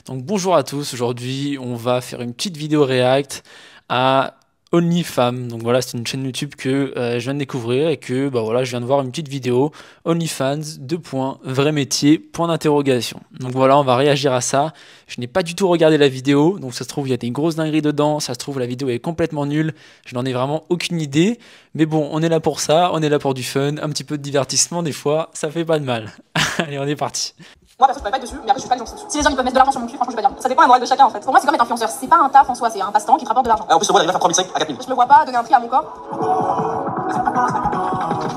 Donc bonjour à tous, aujourd'hui on va faire une petite vidéo react à OnlyFans. Donc voilà, c'est une chaîne YouTube que je viens de découvrir et que bah voilà, je viens de voir une petite vidéo OnlyFans, vrai métier, point d'interrogation. Donc voilà, on va réagir à ça. Je n'ai pas du tout regardé la vidéo, donc ça se trouve il y a des grosses dingueries dedans, ça se trouve la vidéo est complètement nulle, je n'en ai vraiment aucune idée. Mais bon, on est là pour ça, on est là pour du fun, un petit peu de divertissement des fois, ça fait pas de mal. Allez, on est parti. Moi, perso, je peux pas être dessus, mais après, je suis pas les gens dessus. Si les gens ils peuvent mettre de l'argent sur mon cul, franchement, je vais pas dire. Ça dépend de la morale de chacun en fait. Pour moi, c'est comme être influenceur. C'est pas un taf en soi, c'est un passe-temps qui te rapporte de l'argent. En plus, le mois, il va faire 3005 à 4000. Je me vois pas donner un prix à mon corps.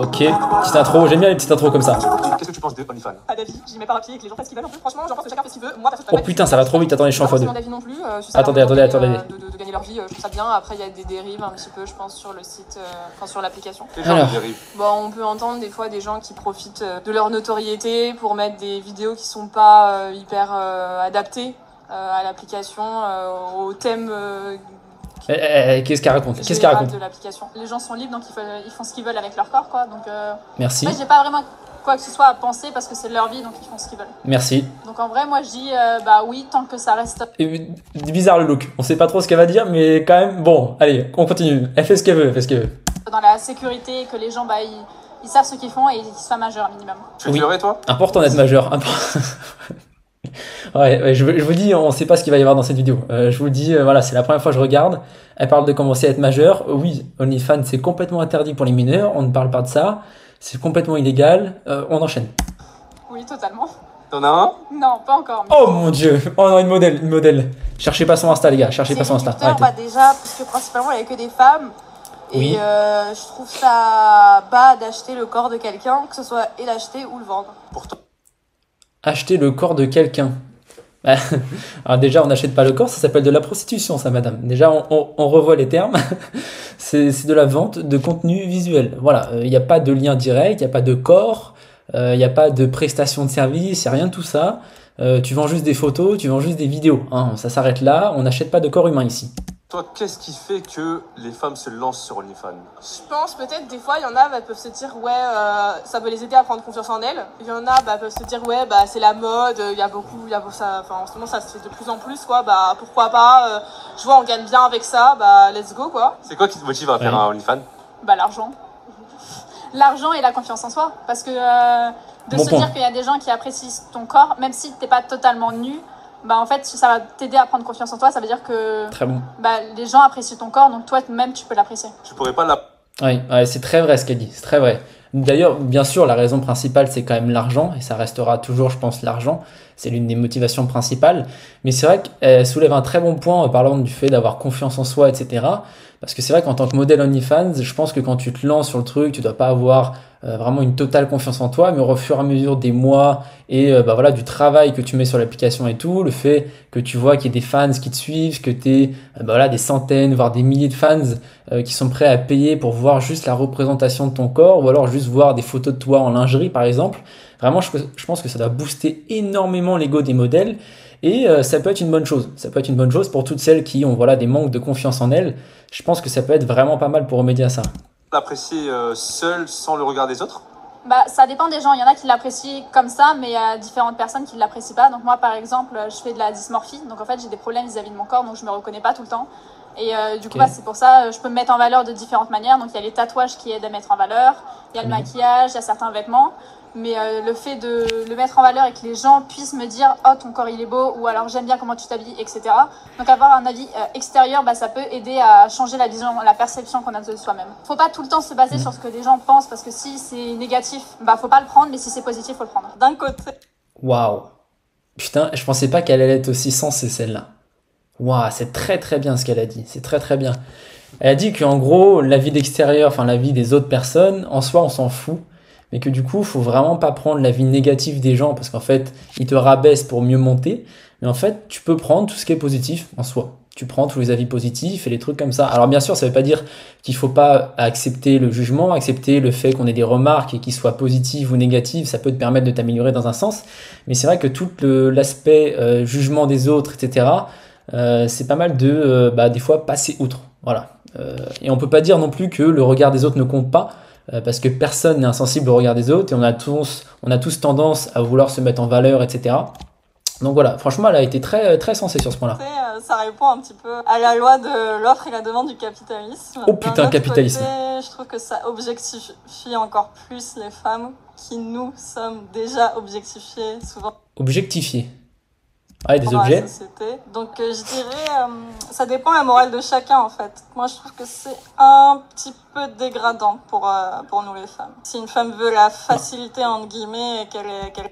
Ok, petite intro, j'aime bien les petites intros comme ça. Qu'est-ce que tu penses de OnlyFans? Pas d'avis, j'y mets pas un pied et que les gens fassent ce qu'ils veulent. En plus, franchement, j'en pense que chacun fait ce qu'il veut. Moi, perso, je peux pas Oh putain, ça va trop vite, attendez, je suis en fois x2. mon avis non plus. Attendez. De gagner leur vie, je trouve ça bien. Après, il y a des dérives un petit peu, je pense, sur le site, enfin sur l'application. Quel genre de dérive? Bon, on peut entendre des fois des gens qui profitent de leur notoriété pour mettre des vidéos qui sont pas hyper adaptées à l'application, au thème. Qu'est-ce qu'elle raconte? Qu'est-ce qu'elle raconte? De l'application. Les gens sont libres, donc ils font ce qu'ils veulent avec leur corps, quoi. Donc, Merci. moi, j'ai pas vraiment quoi que ce soit à penser parce que c'est leur vie, donc ils font ce qu'ils veulent. Merci. Donc en vrai, moi, je dis, bah oui, tant que ça reste. Bizarre le look. On sait pas trop ce qu'elle va dire, mais quand même, bon, allez, on continue. Elle fait ce qu'elle veut, elle fait ce qu'elle veut. Dans la sécurité, que les gens, bah, ils savent ce qu'ils font et qu'ils soient majeurs minimum. Tu veux pleurer, toi? Important d'être majeur. Ouais, je vous dis, on sait pas ce qu'il va y avoir dans cette vidéo. Je vous le dis, voilà, c'est la première fois que je regarde. Elle parle de commencer à être majeur. Oui, OnlyFans, c'est complètement interdit pour les mineurs. On ne parle pas de ça. C'est complètement illégal. On enchaîne. Oui, totalement. T'en as un? Non, pas encore. Mais... Oh mon dieu. Oh non, une modèle. Cherchez pas son Insta, les gars. Cherchez pas son Insta. Arrêtez. Bah déjà, parce que principalement, il n'y a que des femmes. Oui. Et je trouve ça bas d'acheter le corps de quelqu'un, que ce soit et l'acheter ou le vendre. Pourtant. Acheter le corps de quelqu'un. Alors déjà, on n'achète pas le corps, ça s'appelle de la prostitution, ça, madame. Déjà, on revoit les termes. C'est de la vente de contenu visuel. Voilà, il n'y a pas de lien direct, il n'y a pas de corps, il n'y a pas de prestation de service, il n'y a rien de tout ça. Tu vends juste des photos, tu vends juste des vidéos. Hein. Ça s'arrête là, on n'achète pas de corps humain ici. Toi, qu'est-ce qui fait que les femmes se lancent sur OnlyFans? Je pense peut-être des fois il y en a peuvent se dire ouais ça peut les aider à prendre confiance en elles. Il y en a peuvent se dire ouais bah c'est la mode, il y a ça, enfin en ce moment ça se fait de plus en plus quoi, bah pourquoi pas, je vois on gagne bien avec ça, bah let's go quoi. C'est quoi qui te motive à faire un OnlyFans? Bah l'argent. L'argent et la confiance en soi parce que de se dire qu'il y a des gens qui apprécient ton corps même si t'es pas totalement nu. Bah en fait ça va t'aider à prendre confiance en toi, ça veut dire que très bon. Bah les gens apprécient ton corps donc toi-même tu peux l'apprécier. Tu pourrais pas la... Oui, c'est très vrai ce qu'elle dit, c'est très vrai. D'ailleurs, bien sûr, la raison principale, c'est quand même l'argent, et ça restera toujours, je pense, l'argent. C'est l'une des motivations principales. Mais c'est vrai qu'elle soulève un très bon point en parlant du fait d'avoir confiance en soi, etc. Parce que c'est vrai qu'en tant que modèle OnlyFans, je pense que quand tu te lances sur le truc, tu dois pas avoir vraiment une totale confiance en toi, mais au fur et à mesure des mois et bah voilà, du travail que tu mets sur l'application et tout, le fait que tu vois qu'il y a des fans qui te suivent, que tu es bah voilà, des centaines, voire des milliers de fans qui sont prêts à payer pour voir juste la représentation de ton corps, ou alors juste voir des photos de toi en lingerie par exemple. Vraiment, je pense que ça doit booster énormément l'ego des modèles et ça peut être une bonne chose. Ça peut être une bonne chose pour toutes celles qui ont voilà, des manques de confiance en elles. Je pense que ça peut être vraiment pas mal pour remédier à ça. L'apprécier seul sans le regard des autres? Bah, ça dépend des gens. Il y en a qui l'apprécient comme ça, mais il y a différentes personnes qui ne l'apprécient pas. Donc moi, par exemple, je fais de la dysmorphie. Donc en fait, j'ai des problèmes vis-à-vis de mon corps, donc je me reconnais pas tout le temps. Et du coup, bah, c'est pour ça je peux me mettre en valeur de différentes manières. Donc il y a les tatouages qui aident à mettre en valeur, il y a le maquillage, il y a certains vêtements. Mais le fait de le mettre en valeur et que les gens puissent me dire « Oh, ton corps, il est beau » ou alors « J'aime bien comment tu t'habilles », etc. Donc avoir un avis extérieur, bah, ça peut aider à changer la vision, la perception qu'on a de soi-même. Faut pas tout le temps se baser sur ce que les gens pensent parce que si c'est négatif, bah faut pas le prendre, mais si c'est positif, faut le prendre. D'un côté... Waouh. Putain, je pensais pas qu'elle allait être aussi sensée celle-là. Waouh, c'est très très bien ce qu'elle a dit, c'est très très bien. Elle a dit qu'en gros, la vie d'extérieur, enfin la vie des autres personnes, en soi on s'en fout. Mais que du coup, faut vraiment pas prendre l'avis négatif des gens parce qu'en fait, ils te rabaissent pour mieux monter. Mais en fait, tu peux prendre tout ce qui est positif en soi. Tu prends tous les avis positifs et les trucs comme ça. Alors bien sûr, ça veut pas dire qu'il faut pas accepter le jugement, accepter le fait qu'on ait des remarques et qu'ils soient positives ou négatives. Ça peut te permettre de t'améliorer dans un sens. Mais c'est vrai que tout l'aspect jugement des autres, etc., c'est pas mal de, des fois, passer outre. Voilà. Et on peut pas dire non plus que le regard des autres ne compte pas. Parce que personne n'est insensible au regard des autres et on a tous tendance à vouloir se mettre en valeur, etc. Donc voilà, franchement, elle a été très, très sensée sur ce point-là. Ça répond un petit peu à la loi de l'offre et la demande du capitalisme. Oh putain, capitalisme. Côté, je trouve que ça objectifie encore plus les femmes qui, nous, sommes déjà objectifiées souvent. Objectifiées. Ouais, des objets. La société. Donc je dirais, ça dépend de la morale de chacun en fait. Moi je trouve que c'est un petit peu dégradant pour nous les femmes. Si une femme veut la facilité entre guillemets et qu'elle...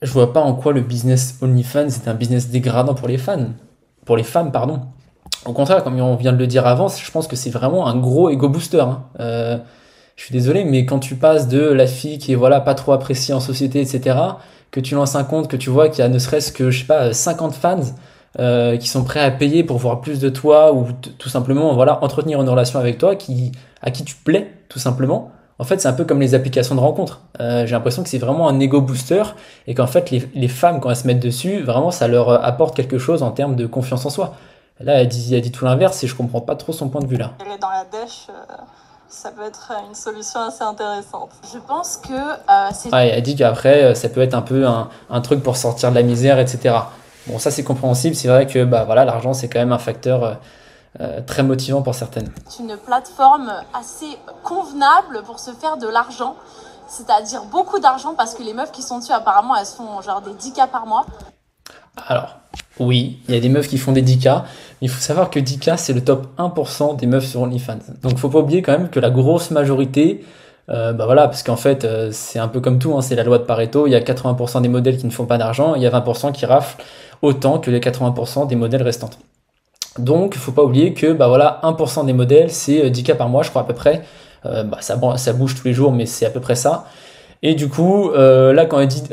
Je vois pas en quoi le business OnlyFans est un business dégradant pour les fans. Pour les femmes, pardon. Au contraire, comme on vient de le dire avant, je pense que c'est vraiment un gros ego booster. Hein. Je suis désolé, mais quand tu passes de la fille qui est voilà, pas trop appréciée en société, etc., que tu lances un compte, que tu vois qu'il y a ne serait-ce que, je sais pas, 50 fans qui sont prêts à payer pour voir plus de toi ou tout simplement voilà, entretenir une relation avec toi à qui tu plais, tout simplement. En fait, c'est un peu comme les applications de rencontres. J'ai l'impression que c'est vraiment un ego booster et qu'en fait, les femmes, quand elles se mettent dessus, vraiment, ça leur apporte quelque chose en termes de confiance en soi. Là, elle dit tout l'inverse et je comprends pas trop son point de vue là. Elle est dans la dèche, ça peut être une solution assez intéressante. Je pense que c'est... Ouais, elle dit qu'après, ça peut être un peu un truc pour sortir de la misère, etc. Bon, ça, c'est compréhensible. C'est vrai que bah, voilà, l'argent, c'est quand même un facteur très motivant pour certaines. C'est une plateforme assez convenable pour se faire de l'argent. C'est-à-dire beaucoup d'argent parce que les meufs qui sont dessus, apparemment, elles font genre des 10K par mois. Alors, oui, il y a des meufs qui font des 10K, mais il faut savoir que 10K, c'est le top 1% des meufs sur OnlyFans. Donc, faut pas oublier quand même que la grosse majorité, bah voilà, parce qu'en fait, c'est un peu comme tout, hein, c'est la loi de Pareto, il y a 80% des modèles qui ne font pas d'argent, il y a 20% qui raflent autant que les 80% des modèles restantes. Donc, faut pas oublier que, bah voilà, 1% des modèles, c'est 10K par mois, je crois à peu près. Ça bouge tous les jours, mais c'est à peu près ça. Et du coup, là, quand elle dit,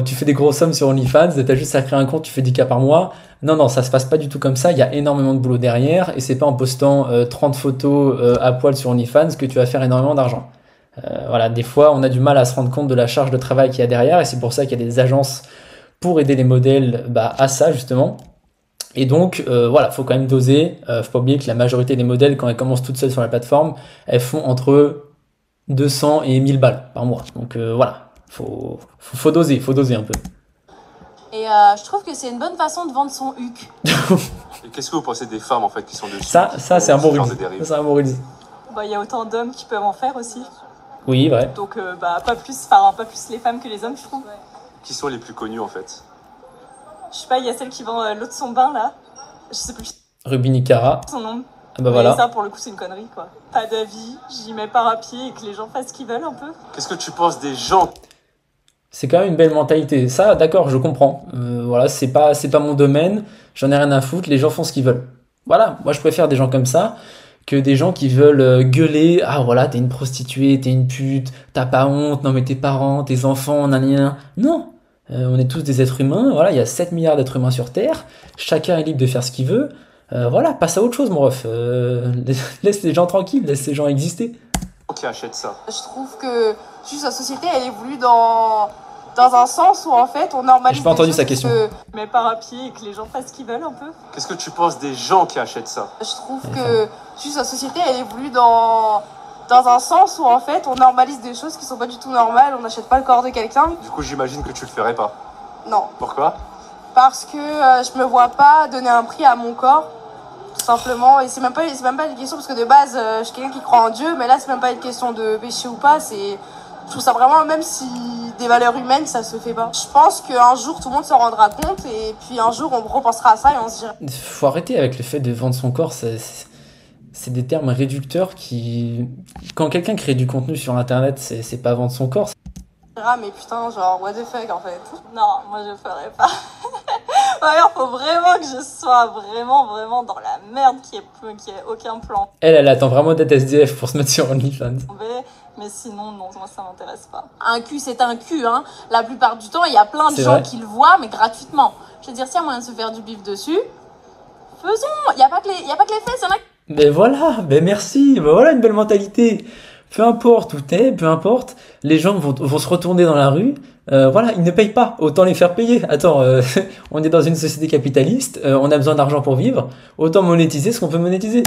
tu fais des grosses sommes sur OnlyFans, t'as juste à créer un compte, tu fais 10K par mois. Non, ça se passe pas du tout comme ça. Il y a énormément de boulot derrière. Et c'est pas en postant 30 photos à poil sur OnlyFans que tu vas faire énormément d'argent. Voilà, des fois, on a du mal à se rendre compte de la charge de travail qu'il y a derrière. Et c'est pour ça qu'il y a des agences pour aider les modèles à ça, justement. Et donc, voilà, faut quand même doser. Faut pas oublier que la majorité des modèles, quand elles commencent toutes seules sur la plateforme, elles font entre 200 et 1000 balles par mois. Donc voilà, faut doser un peu. Et je trouve que c'est une bonne façon de vendre son huc. Et qu'est-ce que vous pensez des femmes en fait qui sont dessus? Ça c'est un bon ruse. C'est un bon ruse. Bah, il y a autant d'hommes qui peuvent en faire aussi. Oui, vrai. Donc pas plus les femmes que les hommes, je trouve. Ouais. Qui sont les plus connus en fait? Je sais pas, il y a celle qui vend l'eau de son bain là. Je sais plus Ruby Nicara. son nom. Ah bah voilà. Ça pour le coup c'est une connerie quoi. Pas d'avis, j'y mets par à pied et que les gens fassent ce qu'ils veulent un peu. Qu'est-ce que tu penses des gens? C'est quand même une belle mentalité. Ça, d'accord, je comprends. Voilà, c'est pas mon domaine. J'en ai rien à foutre. Les gens font ce qu'ils veulent. Voilà, moi je préfère des gens comme ça que des gens qui veulent gueuler. Ah voilà, t'es une prostituée, t'es une pute, t'as pas honte. Non mais tes parents, tes enfants, nanana. Non. On est tous des êtres humains. Voilà, il y a 7 milliards d'êtres humains sur Terre. Chacun est libre de faire ce qu'il veut. Voilà, passe à autre chose, mon ref. Laisse les gens tranquilles, laisse les gens exister. Qui achète ça? Je trouve que juste la société, elle évolue dans un sens où en fait on normalise. J'ai pas entendu sa question. Mais par à pied et que les gens fassent ce qu'ils veulent un peu. Qu'est-ce que tu penses des gens qui achètent ça? Je trouve que juste la société, elle évolue dans un sens où en fait on normalise des choses qui sont pas du tout normales. On n'achète pas le corps de quelqu'un. Du coup, j'imagine que tu le ferais pas. Non. Pourquoi? Parce que je me vois pas donner un prix à mon corps, tout simplement. Et c'est même pas une question parce que de base, je suis quelqu'un qui croit en Dieu, mais là c'est même pas une question de péché ou pas. Je trouve ça vraiment, même si des valeurs humaines, ça se fait pas. Je pense qu'un jour tout le monde se rendra compte et puis un jour on repensera à ça et on se dira. Faut arrêter avec le fait de vendre son corps. C'est des termes réducteurs qui, quand quelqu'un crée du contenu sur internet, c'est pas vendre son corps. Ah mais putain, genre what the fuck en fait. Non, moi je ferais pas. D'ailleurs, faut vraiment que je sois vraiment dans la merde qui ait aucun plan. Elle attend vraiment d'être SDF pour se mettre sur OnlyFans. Mais sinon, non, moi ça m'intéresse pas. Un cul, c'est un cul, hein. La plupart du temps, il y a plein de gens qui le voient, mais gratuitement. Je veux dire, s'il y a moyen de se faire du bif dessus, faisons. Il y a pas que les fesses, il y en a. Mais voilà, merci, ben voilà une belle mentalité. Peu importe où t'es, peu importe, les gens vont se retourner dans la rue. Voilà, ils ne payent pas, autant les faire payer. Attends, on est dans une société capitaliste, on a besoin d'argent pour vivre, autant monétiser ce qu'on peut monétiser.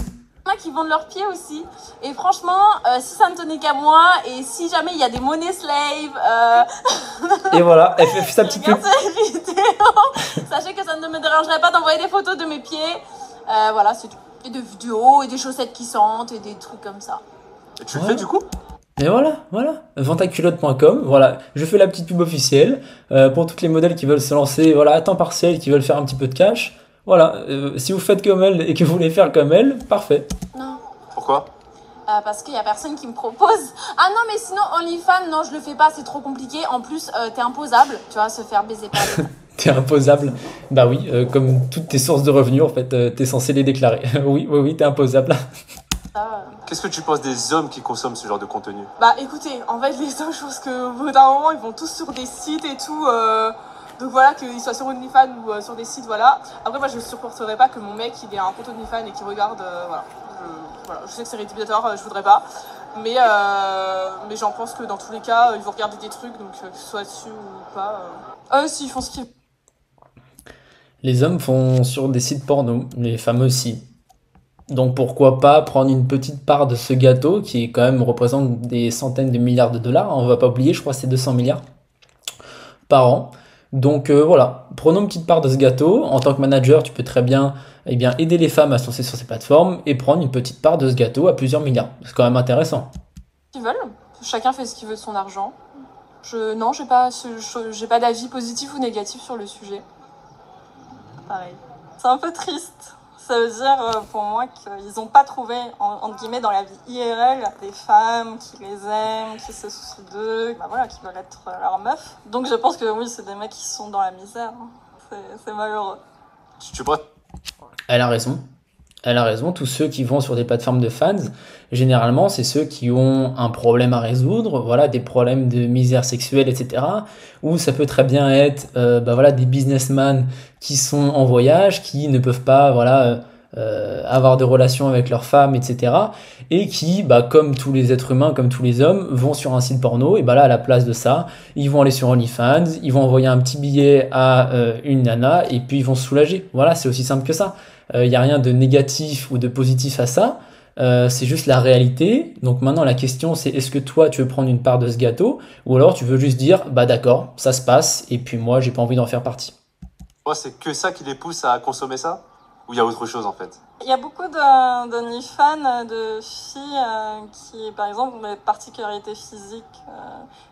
qui vendent leurs pieds aussi. Et franchement, si ça ne tenait qu'à moi, et si jamais il y a des monnaies slaves, Et voilà, elle fait sa petite pub. cette vidéo, sachez que ça ne me dérangerait pas d'envoyer des photos de mes pieds. Voilà, c'est tout. Et de vidéos, et des chaussettes qui sentent, et des trucs comme ça. Et tu le fais du coup? Et voilà, ventaculotte.com, voilà, je fais la petite pub officielle pour toutes les modèles qui veulent se lancer, voilà, à temps partiel, qui veulent faire un petit peu de cash. Voilà, si vous faites comme elle et que vous voulez faire comme elle, parfait. Non. Pourquoi? Parce qu'il y a personne qui me propose. Ah non, mais sinon, OnlyFans, non, je le fais pas, c'est trop compliqué. En plus, t'es imposable, tu vois, se faire baiser par les... T'es imposable. Bah oui, comme toutes tes sources de revenus, en fait, t'es censé les déclarer. Oui, t'es imposable. Qu'est-ce que tu penses des hommes qui consomment ce genre de contenu? Bah écoutez, en fait, les hommes, je pense qu'au bout d'un moment, ils vont tous sur des sites et tout. Donc voilà, qu'ils soient sur OnlyFans ou sur des sites, voilà. Après, moi, je ne supporterais pas que mon mec, il ait un compte OnlyFans et qu'il regarde, voilà. Je sais que c'est rédhibitoire, je voudrais pas. Mais j'en pense que dans tous les cas, ils vont regarder des trucs, donc que ce soit dessus ou pas. Eux, si, ils font ce qu'ils veulent. Les hommes font sur des sites porno, les femmes aussi. Donc pourquoi pas prendre une petite part de ce gâteau qui quand même représente des centaines de milliards de dollars. On va pas oublier, je crois que c'est 200 milliards par an. Donc voilà, prenons une petite part de ce gâteau. En tant que manager, tu peux très bien, aider les femmes à se lancer sur ces plateformes et prendre une petite part de ce gâteau à plusieurs milliards. C'est quand même intéressant. Ils veulent. Chacun fait ce qu'il veut de son argent. Non, j'ai pas d'avis positif ou négatif sur le sujet. Pareil. C'est un peu triste. Ça veut dire pour moi qu'ils n'ont pas trouvé, entre guillemets, dans la vie IRL, des femmes qui les aiment, qui se soucient d'eux, bah voilà, qui veulent être leur meuf. Donc je pense que oui, c'est des mecs qui sont dans la misère. C'est malheureux. Tu vois? Elle a raison. Elle a raison. Tous ceux qui vont sur des plateformes de fans, généralement, c'est ceux qui ont un problème à résoudre, voilà, des problèmes de misère sexuelle, etc. Ou ça peut très bien être, des businessmen qui sont en voyage, qui ne peuvent pas, avoir de relations avec leurs femmes, etc. Et qui, comme tous les êtres humains, comme tous les hommes, vont sur un site porno. Et là, à la place de ça, ils vont aller sur OnlyFans, ils vont envoyer un petit billet à une nana, et puis ils vont se soulager. Voilà, c'est aussi simple que ça. Il n'y a rien de négatif ou de positif à ça. C'est juste la réalité. Donc maintenant, la question, c'est est-ce que toi, tu veux prendre une part de ce gâteau, ou alors tu veux juste dire, d'accord, ça se passe, et puis moi, j'ai pas envie d'en faire partie. Moi, c'est que ça qui les pousse à consommer ça? Ou il y a autre chose en fait? Il y a beaucoup d'OnlyFans, de filles qui, par exemple, ont des particularités physiques.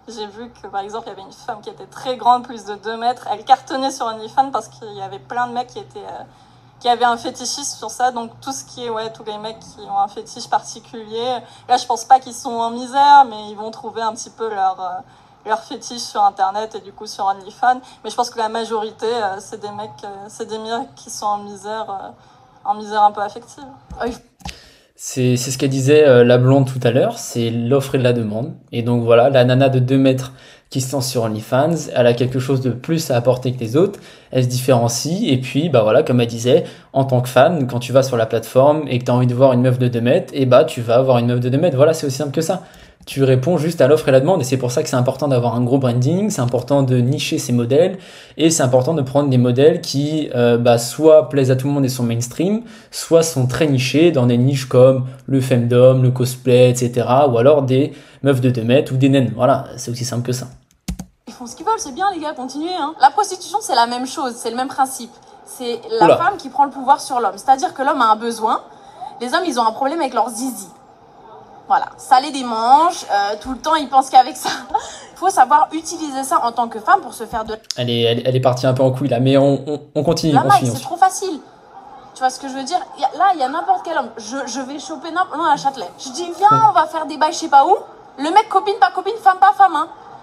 J'ai vu que, par exemple, il y avait une femme qui était très grande, plus de 2 mètres. Elle cartonnait sur OnlyFans parce qu'il y avait plein de mecs qui avaient un fétichisme sur ça. Donc tout ce qui est, tous les mecs qui ont un fétiche particulier, là, je pense pas qu'ils sont en misère, mais ils vont trouver un petit peu leur fétiche sur internet et du coup sur OnlyFans. Mais je pense que la majorité, c'est des mecs qui sont en misère un peu affective. C'est ce qu'elle disait la blonde tout à l'heure, c'est l'offre et la demande. Et donc voilà, la nana de 2 mètres qui se lance sur OnlyFans, elle a quelque chose de plus à apporter que les autres, elle se différencie, et puis comme elle disait, en tant que fan, quand tu vas sur la plateforme et que tu as envie de voir une meuf de 2 mètres, tu vas avoir une meuf de 2 mètres, voilà, c'est aussi simple que ça. Tu réponds juste à l'offre et la demande, et c'est pour ça que c'est important d'avoir un gros branding, c'est important de nicher ces modèles, et c'est important de prendre des modèles qui soit plaisent à tout le monde et sont mainstream, soit sont très nichés dans des niches comme le femdom, le cosplay, etc. Ou alors des meufs de 2 mètres ou des naines, voilà, c'est aussi simple que ça. Ils font ce qu'ils veulent, c'est bien les gars, continuez. La prostitution, c'est la même chose, c'est le même principe. C'est la femme qui prend le pouvoir sur l'homme, c'est-à-dire que l'homme a un besoin, les hommes ils ont un problème avec leur zizi. Voilà, saler des manches, tout le temps ils pensent qu'avec ça. Il faut savoir utiliser ça en tant que femme pour se faire de... Elle est partie un peu en couille là, mais on continue. La maille, c'est trop facile. Tu vois ce que je veux dire? Il y a n'importe quel homme. Je vais choper n'importe... Non, à Châtelet. Je dis, viens, on va faire des bails je sais pas où. Le mec, copine, pas copine, femme, pas femme.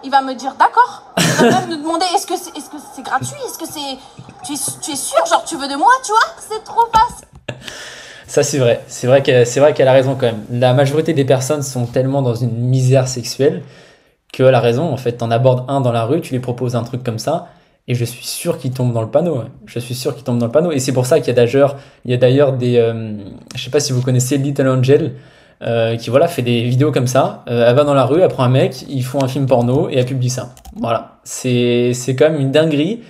Il va me dire, d'accord. Il va même nous demander, est-ce que c'est gratuit? Est-ce que c'est... Tu es sûr? Genre, tu veux de moi, tu vois? C'est trop facile. Ça, c'est vrai. C'est vrai qu'elle a raison quand même. La majorité des personnes sont tellement dans une misère sexuelle qu'elle a raison. En fait, t'en abordes un dans la rue, tu lui proposes un truc comme ça, et je suis sûr qu'il tombe dans le panneau. Ouais. Je suis sûr qu'il tombe dans le panneau. Et c'est pour ça qu'il y a d'ailleurs des... je sais pas si vous connaissez Little Angel, qui fait des vidéos comme ça. Elle va dans la rue, elle prend un mec, ils font un film porno, et elle publie ça. Voilà. C'est quand même une dinguerie.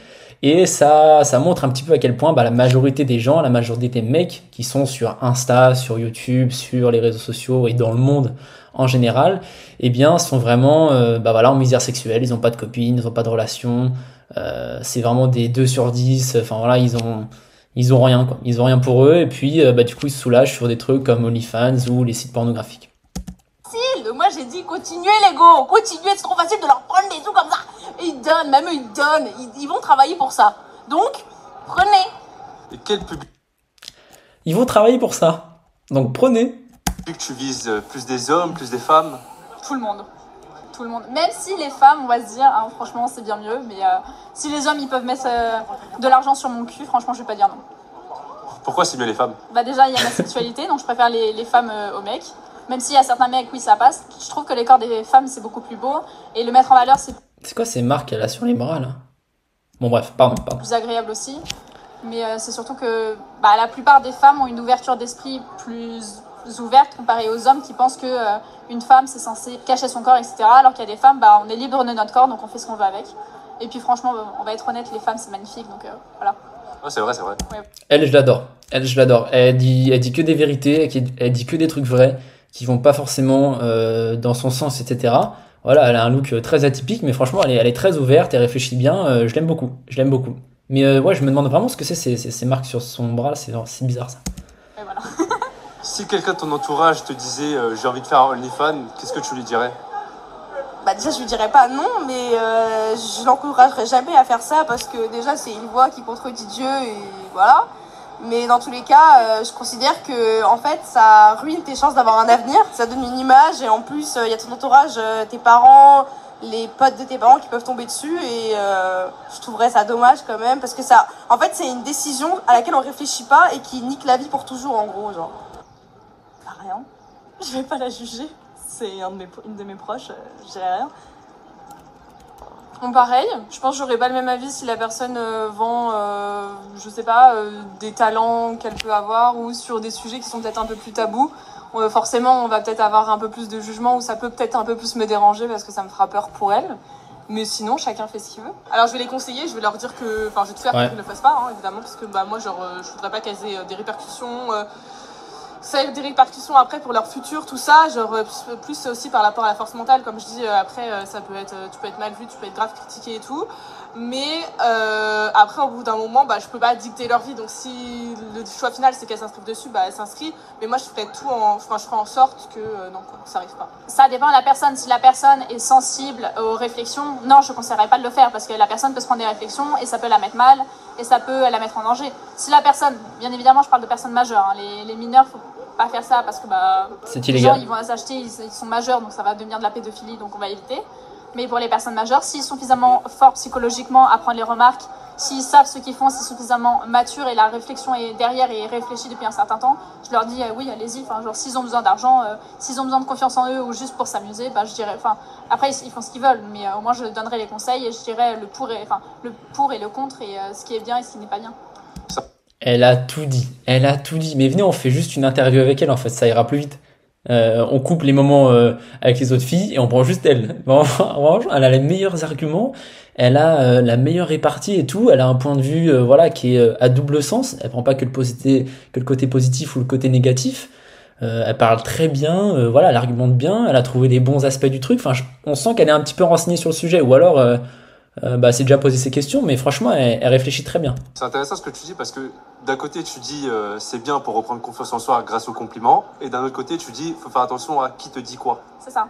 Et ça montre un petit peu à quel point la majorité des gens, la majorité des mecs qui sont sur Insta, sur YouTube, sur les réseaux sociaux et dans le monde en général, eh bien, sont vraiment en misère sexuelle. Ils n'ont pas de copine, ils n'ont pas de relation. C'est vraiment des 2 sur 10. Enfin voilà, ils ont rien, quoi. Ils ont rien pour eux. Et puis, du coup, ils se soulagent sur des trucs comme OnlyFans ou les sites pornographiques. Moi j'ai dit continuez les gars, continuez, c'est trop facile de leur prendre des sous comme ça. Ils donnent, même eux ils donnent, ils vont travailler pour ça. Donc, prenez. Et quel public Ils vont travailler pour ça. Donc prenez. tu vises? Plus des hommes, plus des femmes? Tout le monde. Tout le monde. Même si les femmes, on va se dire, hein, franchement c'est bien mieux, mais si les hommes ils peuvent mettre de l'argent sur mon cul, franchement je vais pas dire non. Pourquoi c'est mieux les femmes? Déjà il y a ma sexualité, donc je préfère les femmes aux mecs. Même s'il y a certains mecs, oui, ça passe. Je trouve que les corps des femmes, c'est beaucoup plus beau. Et le mettre en valeur, c'est C'est quoi ces marques qu'elle a sur les bras, là? Bon, bref, pardon. plus agréable aussi. Mais c'est surtout que la plupart des femmes ont une ouverture d'esprit plus ouverte comparée aux hommes qui pensent que une femme, c'est censé cacher son corps, etc. Alors qu'il y a des femmes, on est libre de notre corps, donc on fait ce qu'on veut avec. Et puis franchement, on va être honnête, les femmes, c'est magnifique, donc voilà. Ouais, c'est vrai, c'est vrai. Ouais. Elle, je l'adore. Elle dit que des vérités, elle dit que des trucs vrais, qui vont pas forcément dans son sens, etc. Voilà, elle a un look très atypique, mais franchement, elle est très ouverte, elle réfléchit bien, je l'aime beaucoup. Mais ouais, je me demande vraiment ce que c'est ces marques sur son bras, c'est bizarre ça. Et voilà. Si quelqu'un de ton entourage te disait j'ai envie de faire un OnlyFans, qu'est-ce que tu lui dirais? Déjà je lui dirais pas non, mais je l'encouragerai jamais à faire ça parce que déjà c'est une voie qui contredit Dieu et voilà. Mais dans tous les cas, je considère que en fait ça ruine tes chances d'avoir un avenir, ça donne une image et en plus il y a ton entourage, tes parents, les potes de tes parents qui peuvent tomber dessus et je trouverais ça dommage quand même parce que ça, en fait c'est une décision à laquelle on réfléchit pas et qui nique la vie pour toujours en gros genre. Rien, je vais pas la juger. C'est une de mes proches, je dirais rien. Bon, pareil, je pense que j'aurais pas le même avis si la personne vend, je sais pas, des talents qu'elle peut avoir ou sur des sujets qui sont peut-être un peu plus tabous. Forcément, on va peut-être avoir un peu plus de jugement ou ça peut peut-être un peu plus me déranger parce que ça me fera peur pour elle. Mais sinon, chacun fait ce qu'il veut. Alors, je vais les conseiller, je vais leur dire que, je vais tout faire pour qu'ils ne le fassent pas, hein, évidemment, parce que moi, je voudrais pas qu'elles aient des répercussions. Ça a des répercussions après pour leur futur, tout ça, plus aussi par rapport à la force mentale, comme je dis, après tu peux être mal vu, tu peux être grave critiqué et tout, mais après au bout d'un moment, je peux pas dicter leur vie, donc si le choix final c'est qu'elles s'inscrivent dessus, elles s'inscrivent, mais moi je ferai en sorte que non, ça arrive pas. Ça dépend de la personne, si la personne est sensible aux réflexions, non je ne conseillerais pas de le faire parce que la personne peut se prendre des réflexions et ça peut la mettre mal et ça peut la mettre en danger. Si la personne, bien évidemment je parle de personnes majeures, hein, les mineurs faut pas faire ça parce que c'est les illégal. gens ils vont s'acheter, ils sont majeurs donc ça va devenir de la pédophilie donc on va éviter. Mais pour les personnes majeures, s'ils sont suffisamment forts psychologiquement à prendre les remarques, s'ils savent ce qu'ils font, s'ils sont suffisamment matures et la réflexion est derrière et réfléchie depuis un certain temps, je leur dis oui allez-y, s'ils ont besoin d'argent, s'ils ont besoin de confiance en eux ou juste pour s'amuser, je dirais, après ils font ce qu'ils veulent, mais au moins je donnerai les conseils et je dirais le pour et le contre et ce qui est bien et ce qui n'est pas bien. Elle a tout dit. Mais venez, on fait juste une interview avec elle, en fait, ça ira plus vite. On coupe les moments avec les autres filles et on prend juste elle. Vraiment, elle a les meilleurs arguments, elle a la meilleure répartie et tout. Elle a un point de vue qui est à double sens. Elle prend pas que le côté positif ou le côté négatif. Elle parle très bien, elle argumente bien. Elle a trouvé les bons aspects du truc. On sent qu'elle est un petit peu renseignée sur le sujet ou alors c'est déjà posé ses questions, mais franchement, elle réfléchit très bien. C'est intéressant ce que tu dis parce que d'un côté, tu dis c'est bien pour reprendre confiance en soi grâce aux compliments, et d'un autre côté, tu dis faut faire attention à qui te dit quoi. C'est ça.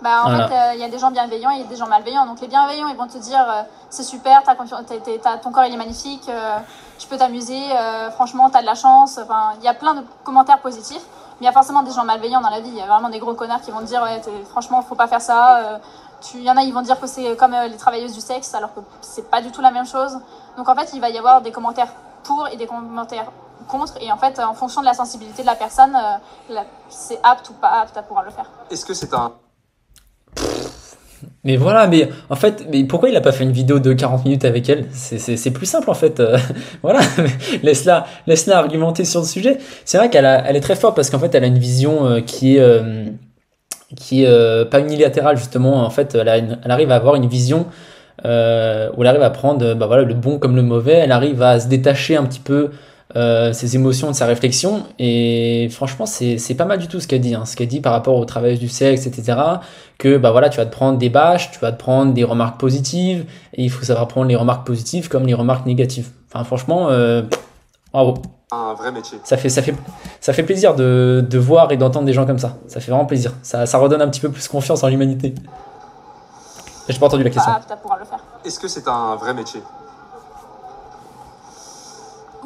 En fait, il y a des gens bienveillants et il y a des gens malveillants. Donc les bienveillants, ils vont te dire c'est super, ton corps il est magnifique, tu peux t'amuser, franchement, t'as de la chance. Il y a plein de commentaires positifs, mais il y a forcément des gens malveillants dans la vie. Il y a vraiment des gros connards qui vont te dire franchement, faut pas faire ça. Il y en a, ils vont dire que c'est comme les travailleuses du sexe, alors que c'est pas du tout la même chose. Donc en fait, il va y avoir des commentaires pour et des commentaires contre, et en fait, en fonction de la sensibilité de la personne, c'est apte ou pas apte à pouvoir le faire. Est-ce que c'est un... Mais voilà, mais en fait, pourquoi il a pas fait une vidéo de 40 minutes avec elle? C'est plus simple en fait. Voilà, laisse-la argumenter sur le sujet. C'est vrai elle est très forte parce qu'en fait, elle a une vision qui est pas unilatérale justement. En fait, elle arrive à avoir une vision où elle arrive à prendre bah voilà, le bon comme le mauvais, elle arrive à se détacher un petit peu ses émotions, de sa réflexion, et franchement c'est pas mal du tout ce qu'elle dit, hein, ce qu'elle dit par rapport au travail du sexe, etc. Que bah voilà, tu vas te prendre des bâches, tu vas te prendre des remarques positives, et il faut savoir prendre les remarques positives comme les remarques négatives. Enfin franchement, bravo. Un vrai métier. Ça fait plaisir de voir et d'entendre des gens comme ça. Ça fait vraiment plaisir. Ça redonne un petit peu plus confiance en l'humanité. J'ai pas entendu la question. Ah, tu pourras le faire. Est-ce que c'est un vrai métier?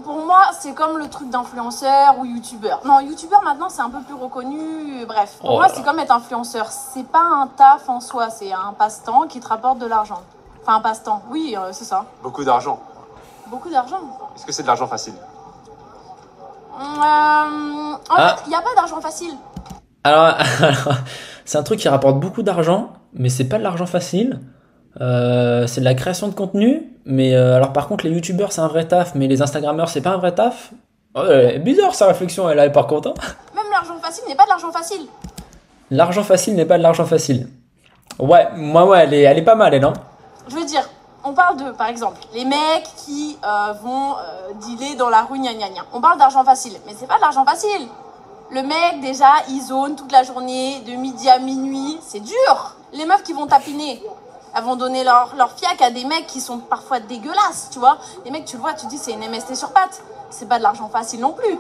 Pour moi, c'est comme le truc d'influenceur ou youtubeur. Non, youtubeur maintenant c'est un peu plus reconnu. Bref, pour moi, c'est comme être influenceur. C'est pas un taf en soi, c'est un passe-temps qui te rapporte de l'argent. Enfin, un passe-temps, oui, c'est ça. Beaucoup d'argent. Beaucoup d'argent. Est-ce que c'est de l'argent facile? En fait, il n'y a pas d'argent facile. Alors, c'est un truc qui rapporte beaucoup d'argent, mais c'est pas de l'argent facile. C'est de la création de contenu, mais alors par contre les youtubeurs c'est un vrai taf, mais les instagrammeurs c'est pas un vrai taf. Bizarre sa réflexion, elle est par contre. Hein. Même l'argent facile n'est pas de l'argent facile. L'argent facile n'est pas de l'argent facile. Ouais, ouais, elle est pas mal, elle, hein. Je veux dire, on parle de, par exemple, les mecs qui vont dealer dans la rue, gna gna gna. On parle d'argent facile, mais c'est pas de l'argent facile. Le mec, déjà, il zone toute la journée, de midi à minuit, c'est dur. Les meufs qui vont tapiner, elles vont donner leur fiac à des mecs qui sont parfois dégueulasses, tu vois. Les mecs, tu le vois, tu te dis, c'est une MST sur pattes. C'est pas de l'argent facile non plus.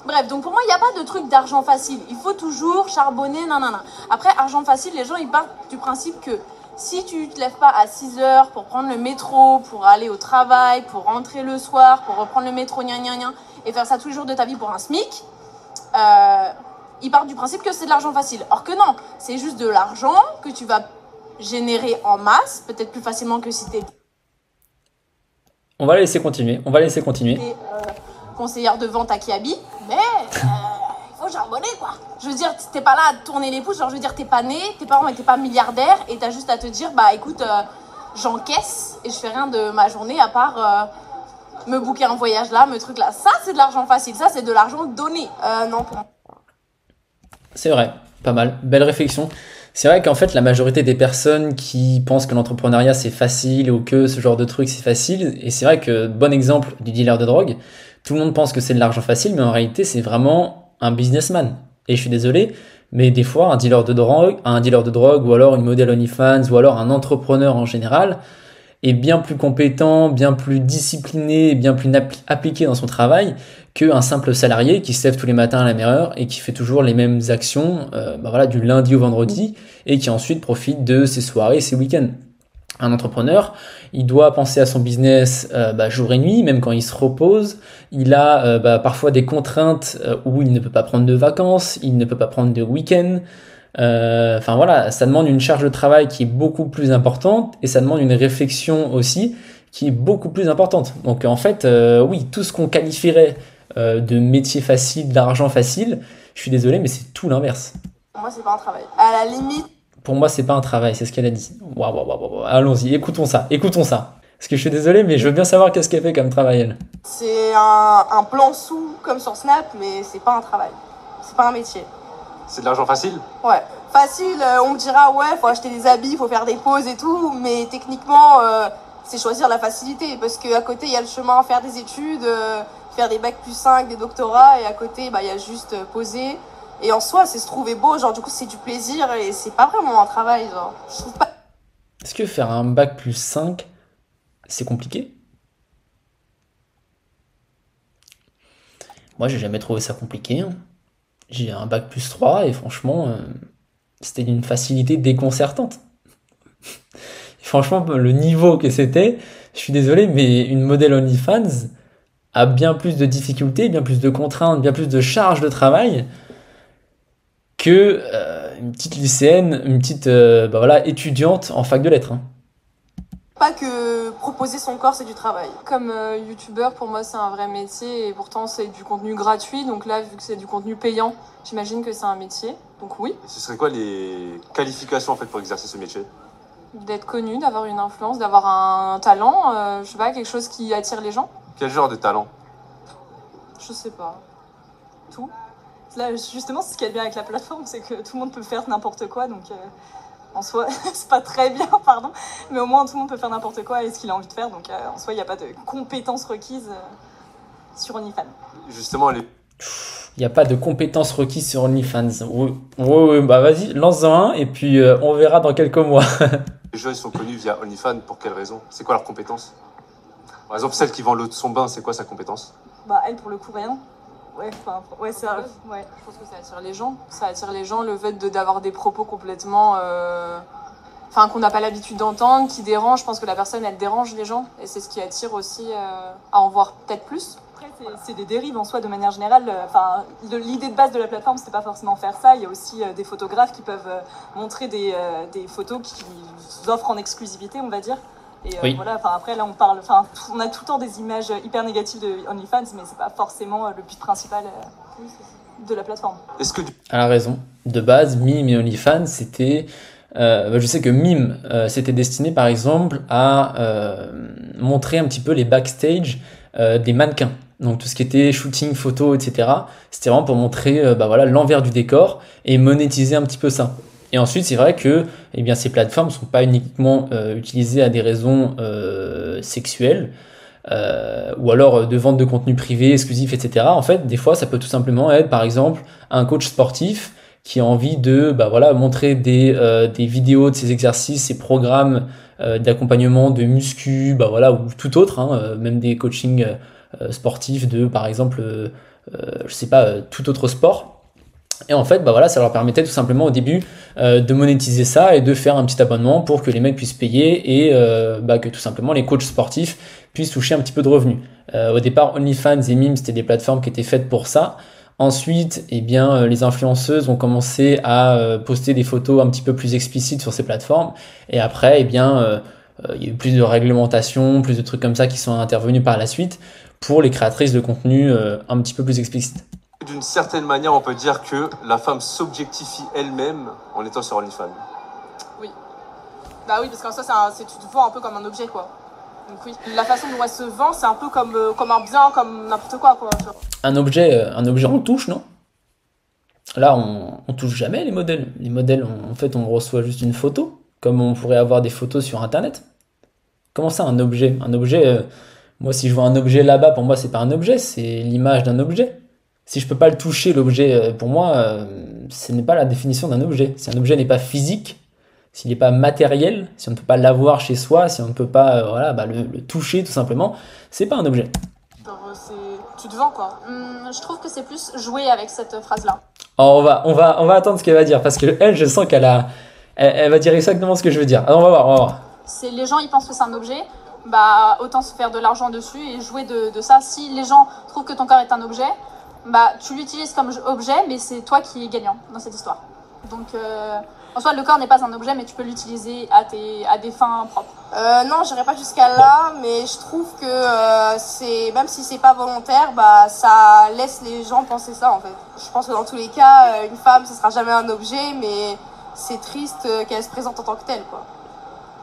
Bref, donc pour moi, il n'y a pas de truc d'argent facile. Il faut toujours charbonner, nanana. Après, argent facile, les gens, ils partent du principe que si tu te lèves pas à 6 heures pour prendre le métro, pour aller au travail, pour rentrer le soir, pour reprendre le métro, gna gna gna, et faire ça tous les jours de ta vie pour un SMIC, ils partent du principe que c'est de l'argent facile. Or que non, c'est juste de l'argent que tu vas générer en masse, peut-être plus facilement que si tu étais On va la laisser continuer. conseillère de vente à Kiabi, mais il faut charbonner quoi. Je veux dire, t'es pas là à te tourner les pouces, genre je veux dire, t'es pas né, tes parents étaient pas milliardaires et t'as juste à te dire, bah écoute, j'encaisse et je fais rien de ma journée à part me booker un voyage là, me truc là. Ça, c'est de l'argent facile, ça, c'est de l'argent donné. Non, pour moi. C'est vrai, pas mal. Belle réflexion. C'est vrai qu'en fait, la majorité des personnes qui pensent que l'entrepreneuriat c'est facile ou que ce genre de truc c'est facile, et c'est vrai que, bon exemple du dealer de drogue, tout le monde pense que c'est de l'argent facile, mais en réalité c'est vraiment un businessman. Et je suis désolé, mais des fois un dealer de drogue ou alors une modèle OnlyFans ou alors un entrepreneur en général est bien plus compétent, bien plus discipliné, et bien plus appliqué dans son travail qu'un simple salarié qui se lève tous les matins à la même heure et qui fait toujours les mêmes actions bah voilà, du lundi au vendredi et qui ensuite profite de ses soirées, ses week-ends. Un entrepreneur, il doit penser à son business jour et nuit, même quand il se repose. Il a parfois des contraintes où il ne peut pas prendre de vacances, il ne peut pas prendre de week-end. Enfin voilà, ça demande une charge de travail qui est beaucoup plus importante et ça demande une réflexion aussi qui est beaucoup plus importante. Donc en fait, oui, tout ce qu'on qualifierait de métier facile, d'argent facile, je suis désolé, mais c'est tout l'inverse. Pour moi, c'est pas un travail. À la limite. Pour moi, c'est pas un travail, c'est ce qu'elle a dit. Waouh. Allons-y, écoutons ça. Parce que je suis désolé, mais je veux bien savoir qu'est-ce qu'elle fait comme travail, elle. C'est un plan sous comme sur Snap, mais c'est pas un travail. C'est pas un métier. C'est de l'argent facile? Ouais. Facile, on me dira, ouais, faut acheter des habits, faut faire des pauses et tout, mais techniquement, c'est choisir la facilité, parce qu'à côté, il y a le chemin à faire des études, faire des bacs plus 5, des doctorats, et à côté, il y a juste poser. Et en soi, c'est se trouver beau, genre, du coup, c'est du plaisir, et c'est pas vraiment un travail, genre. Je trouve pas. Est-ce que faire un bac plus 5, c'est compliqué? Moi, j'ai jamais trouvé ça compliqué, hein. J'ai un bac plus 3 et franchement, c'était d'une facilité déconcertante. Et franchement, le niveau que c'était, je suis désolé, mais une modèle OnlyFans a bien plus de difficultés, bien plus de contraintes, bien plus de charges de travail que une petite lycéenne, une petite étudiante en fac de lettres. Hein. Pas que proposer son corps, c'est du travail. Comme youtubeur, pour moi, c'est un vrai métier et pourtant, c'est du contenu gratuit. Donc là, vu que c'est du contenu payant, j'imagine que c'est un métier. Donc oui. Ce serait quoi les qualifications en fait pour exercer ce métier? D'être connu, d'avoir une influence, d'avoir un talent, je sais pas, quelque chose qui attire les gens. Quel genre de talent? Je sais pas. Tout. Là, justement, c'est ce qui est bien avec la plateforme, c'est que tout le monde peut faire n'importe quoi. Donc, en soi, c'est pas très bien, pardon, mais au moins tout le monde peut faire n'importe quoi et ce qu'il a envie de faire, donc en soi, il n'y a pas de compétences requises sur OnlyFans. Justement, Il n'y a pas de compétences requises sur OnlyFans. Oui, bah vas-y, lance-en un et puis on verra dans quelques mois. les gens ils sont connus via OnlyFans, pour quelles raisons? C'est quoi leurs compétences? Par exemple, celle qui vend l'eau de son bain, c'est quoi sa compétence? Bah, elle, pour le coup, rien. Ouais, c'est ouais. Je pense que ça attire les gens. Ça attire les gens, le fait d'avoir des propos complètement... Enfin, qu'on n'a pas l'habitude d'entendre, qui dérangent. Je pense que la personne, elle dérange les gens. Et c'est ce qui attire aussi à en voir peut-être plus. Après, c'est des dérives en soi, de manière générale. Enfin, l'idée de base de la plateforme, c'était pas forcément faire ça. Il y a aussi des photographes qui peuvent montrer des photos qui offrent en exclusivité, on va dire. Et Oui. voilà, enfin après là on parle, on a tout le temps des images hyper négatives de OnlyFans, mais c'est pas forcément le but principal de la plateforme. Est-ce que Elle a raison. De base, Mime et OnlyFans, c'était... je sais que Mime, c'était destiné par exemple à montrer un petit peu les backstage des mannequins. Donc tout ce qui était shooting, photo, etc. C'était vraiment pour montrer bah voilà, l'envers du décor et monétiser un petit peu ça. Et ensuite, c'est vrai que eh bien, ces plateformes ne sont pas uniquement utilisées à des raisons sexuelles ou alors de vente de contenu privé, exclusif, etc. En fait, des fois, ça peut tout simplement être, par exemple, un coach sportif qui a envie de bah, voilà, montrer des vidéos de ses exercices, ses programmes d'accompagnement, de muscu, bah, voilà, ou tout autre, hein, même des coachings sportifs de, par exemple, je sais pas, tout autre sport. Et en fait, bah voilà, ça leur permettait tout simplement au début de monétiser ça et de faire un petit abonnement pour que les mecs puissent payer et bah, que tout simplement les coachs sportifs puissent toucher un petit peu de revenus. Au départ, OnlyFans et Mime, c'était des plateformes qui étaient faites pour ça. Ensuite, eh bien, les influenceuses ont commencé à poster des photos un petit peu plus explicites sur ces plateformes. Et après, eh bien, il y a eu plus de réglementation, plus de trucs comme ça qui sont intervenus par la suite pour les créatrices de contenu un petit peu plus explicites. d'une certaine manière, on peut dire que la femme s'objectifie elle-même en étant sur OnlyFans? Oui. Bah oui, parce qu'en soi, tu te vends un peu comme un objet, quoi. Donc oui, la façon dont elle se vend, c'est un peu comme un bien, comme n'importe quoi, quoi. Un objet, on le touche, non? Là, on touche jamais les modèles. Les modèles, en fait, on reçoit juste une photo, comme on pourrait avoir des photos sur Internet. Comment ça, un objet? Un objet, moi, si je vois un objet là-bas, pour moi, c'est pas un objet, c'est l'image d'un objet. Si je peux pas le toucher, l'objet, pour moi, ce n'est pas la définition d'un objet. Si un objet n'est pas physique, s'il n'est pas matériel, si on ne peut pas l'avoir chez soi, si on ne peut pas voilà, bah, le toucher tout simplement, c'est pas un objet. Genre, tu te vends, quoi. Je trouve que c'est plus jouer avec cette phrase-là. Alors, on va attendre ce qu'elle va dire, parce que elle, je sens elle va dire exactement ce que je veux dire. Alors, on va voir. C'est les gens, ils pensent que c'est un objet, bah autant se faire de l'argent dessus et jouer de ça. Si les gens trouvent que ton corps est un objet, bah tu l'utilises comme objet, mais c'est toi qui es gagnant dans cette histoire. Donc en soi, le corps n'est pas un objet, mais tu peux l'utiliser à des fins propres. Non, j'irai pas jusqu'à là, mais je trouve que même si c'est pas volontaire, bah ça laisse les gens penser ça en fait. Je pense que dans tous les cas, une femme, ce sera jamais un objet, mais c'est triste qu'elle se présente en tant que telle, quoi.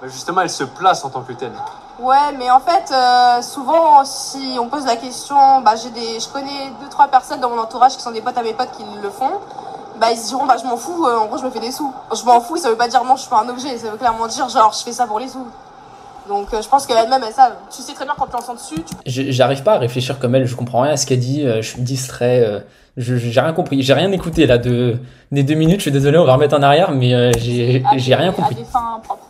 Justement, elle se place en tant que telle. Ouais, mais en fait, souvent, si on pose la question, bah je connais 2-3 personnes dans mon entourage qui sont des potes à mes potes qui le font. Bah ils se diront, bah je m'en fous, en gros je me fais des sous. Je m'en fous, ça veut pas dire non, je suis pas un objet, ça veut clairement dire genre je fais ça pour les sous. Donc je pense qu'elles-mêmes elles savent. Tu sais très bien quand tu en dessus. J'arrive pas à réfléchir comme elle, je comprends rien à ce qu'elle dit, je suis distrait, j'ai rien compris, j'ai rien écouté là des 2 minutes, je suis désolé, on va remettre en arrière, mais j'ai rien compris. À des fins propres.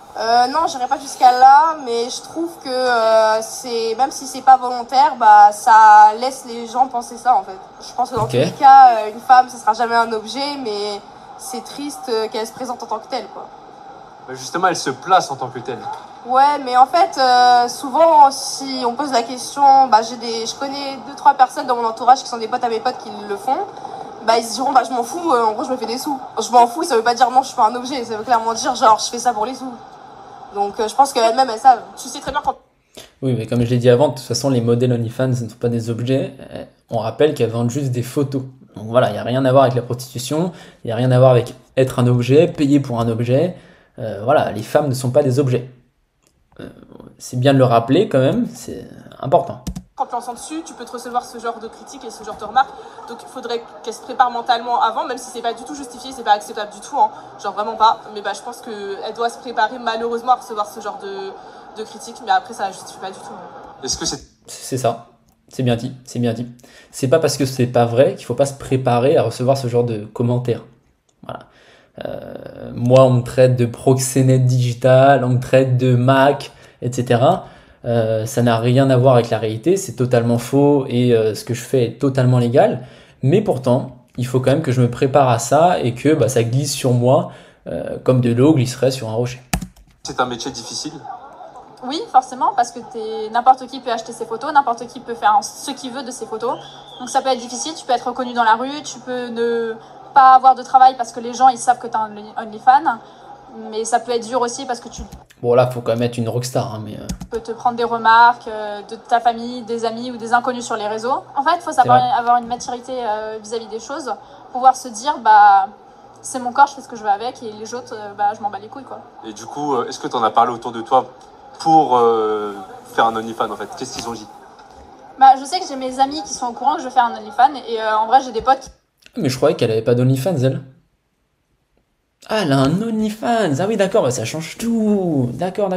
Non, j'irai pas jusqu'à là, mais je trouve que même si c'est pas volontaire, bah ça laisse les gens penser ça en fait. Je pense que dans tous les cas, une femme, ce sera jamais un objet, mais c'est triste qu'elle se présente en tant que telle, quoi. Justement, elle se place en tant que telle. Ouais, mais en fait, souvent, si on pose la question, bah je connais 2-3 personnes dans mon entourage qui sont des potes à mes potes qui le font. Bah ils se diront, bah je m'en fous, en gros je me fais des sous. Je m'en fous, ça veut pas dire non, je suis pas un objet, ça veut clairement dire genre je fais ça pour les sous. Donc je pense qu'elles-mêmes elles savent. Tu sais très bien quand... Oui, mais comme je l'ai dit avant, de toute façon, les modèles OnlyFans ne sont pas des objets. On rappelle qu'elles vendent juste des photos. Donc voilà, il n'y a rien à voir avec la prostitution, il n'y a rien à voir avec être un objet, payer pour un objet. Voilà, les femmes ne sont pas des objets. C'est bien de le rappeler quand même, c'est important. Quand tu en dessus, tu peux te recevoir ce genre de critiques et ce genre de remarques. Donc il faudrait qu'elle se prépare mentalement avant, même si c'est pas du tout justifié, c'est pas acceptable du tout, hein. Genre vraiment pas. Mais je pense qu'elle doit se préparer malheureusement à recevoir ce genre de critiques, mais après ça la justifie pas du tout. Est-ce que C'est ça. C'est bien dit, c'est bien dit. C'est pas parce que c'est pas vrai qu'il faut pas se préparer à recevoir ce genre de commentaires. Voilà. Moi, on me traite de proxénète digital, on me traite de Mac, etc. Ça n'a rien à voir avec la réalité, c'est totalement faux et ce que je fais est totalement légal. Mais pourtant, il faut quand même que je me prépare à ça et que ça glisse sur moi comme de l'eau glisserait sur un rocher. c'est un métier difficile? Oui, forcément, parce que n'importe qui peut acheter ses photos, n'importe qui peut faire ce qu'il veut de ses photos. Donc ça peut être difficile, tu peux être reconnu dans la rue, tu peux ne pas avoir de travail parce que les gens ils savent que tu es un OnlyFans. Mais ça peut être dur aussi parce que tu Bon là, faut quand même être une rockstar, hein, mais peux te prendre des remarques de ta famille, des amis ou des inconnus sur les réseaux. En fait, il faut savoir avoir une maturité vis-à-vis des choses, pouvoir se dire c'est mon corps, je fais ce que je veux avec et les autres, je m'en bats les couilles quoi. Et du coup, est-ce que tu en as parlé autour de toi pour faire un OnlyFans en fait? Qu'est-ce qu'ils ont dit? Je sais que j'ai mes amis qui sont au courant que je vais faire un OnlyFans et en vrai j'ai des potes qui... Mais je croyais qu'elle avait pas d'OnlyFans, elle. Ah, elle a un OnlyFans. Ah oui, d'accord, ça change tout. D'accord.